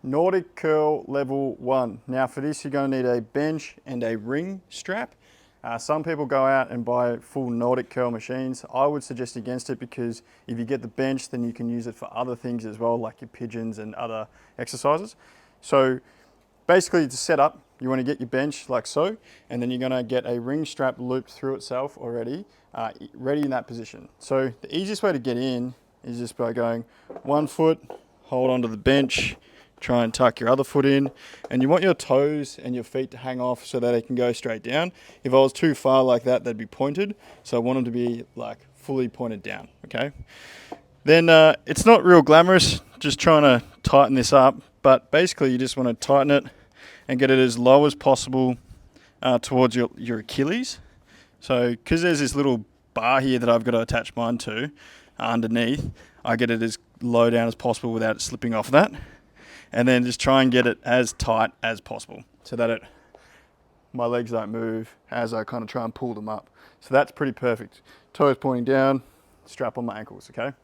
Nordic curl level 1. Now for this you're going to need a bench and a ring strap. Some people go out and buy full Nordic curl machines. I would suggest against it because if you get the bench then you can use it for other things as well, like your pigeons and other exercises. So basically to set up, you want to get your bench like so, and then you're going to get a ring strap looped through itself already, ready in that position. So the easiest way to get in is just by going 1 foot, hold onto the bench, try and tuck your other foot in, and you want your toes and your feet to hang off so that they can go straight down. If I was too far like that, they'd be pointed, so I want them to be like fully pointed down, okay? Then it's not real glamorous, just trying to tighten this up, but basically you just want to tighten it and get it as low as possible towards your Achilles. So because there's this little bar here that I've got to attach mine to underneath, I get it as low down as possible without it slipping off that. And then just try and get it as tight as possible so that my legs don't move as I kind of try and pull them up. So that's pretty perfect. Toes pointing down, strap on my ankles, okay?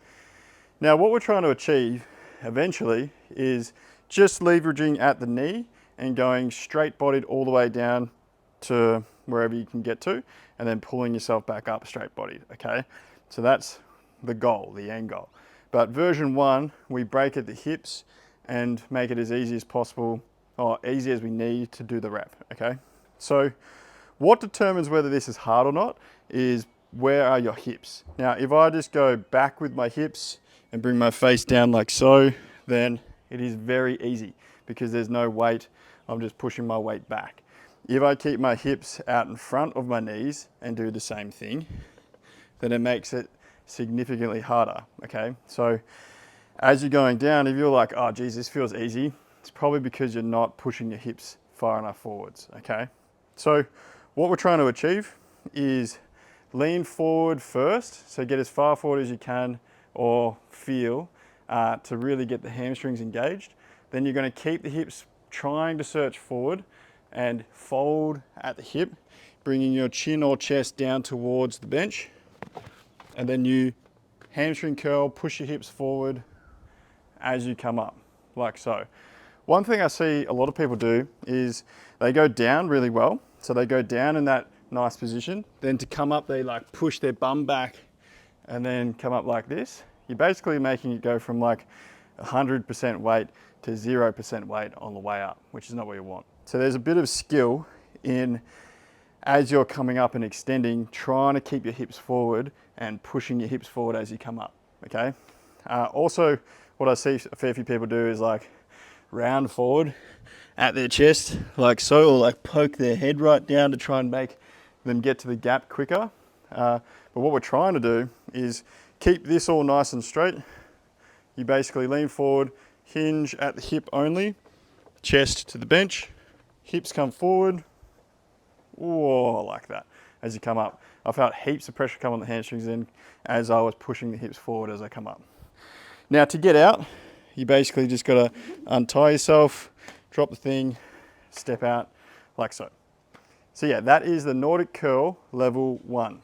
Now what we're trying to achieve eventually is just leveraging at the knee and going straight bodied all the way down to wherever you can get to, and then pulling yourself back up straight bodied, okay? So that's the goal, the end goal. But version 1, we break at the hips and make it as easy as possible, or easy as we need to do the rep, okay? So what determines whether this is hard or not is where are your hips. Now, if I just go back with my hips and bring my face down like so, then it is very easy because there's no weight, I'm just pushing my weight back. If I keep my hips out in front of my knees and do the same thing, then it makes it significantly harder, okay? So as you're going down, if you're like, oh geez, this feels easy, it's probably because you're not pushing your hips far enough forwards, okay? So what we're trying to achieve is lean forward first, so get as far forward as you can or feel to really get the hamstrings engaged. Then you're going to keep the hips trying to search forward and fold at the hip, bringing your chin or chest down towards the bench. And then you hamstring curl, push your hips forward as you come up, like so. One thing I see a lot of people do is they go down really well. So they go down in that nice position. Then to come up, they like push their bum back and then come up like this. You're basically making it go from like 100% weight to 0% weight on the way up, which is not what you want. So there's a bit of skill in, as you're coming up and extending, trying to keep your hips forward and pushing your hips forward as you come up, okay? Also, what I see a fair few people do is like round forward at their chest, like so, or like poke their head right down to try and make them get to the gap quicker. But what we're trying to do is keep this all nice and straight. You basically lean forward, hinge at the hip only, chest to the bench, hips come forward, whoa, like that, as you come up. I felt heaps of pressure come on the hamstrings in as I was pushing the hips forward as I come up. Now to get out, you basically just gotta untie yourself, drop the thing, step out, like so. So yeah, that is the Nordic curl level 1.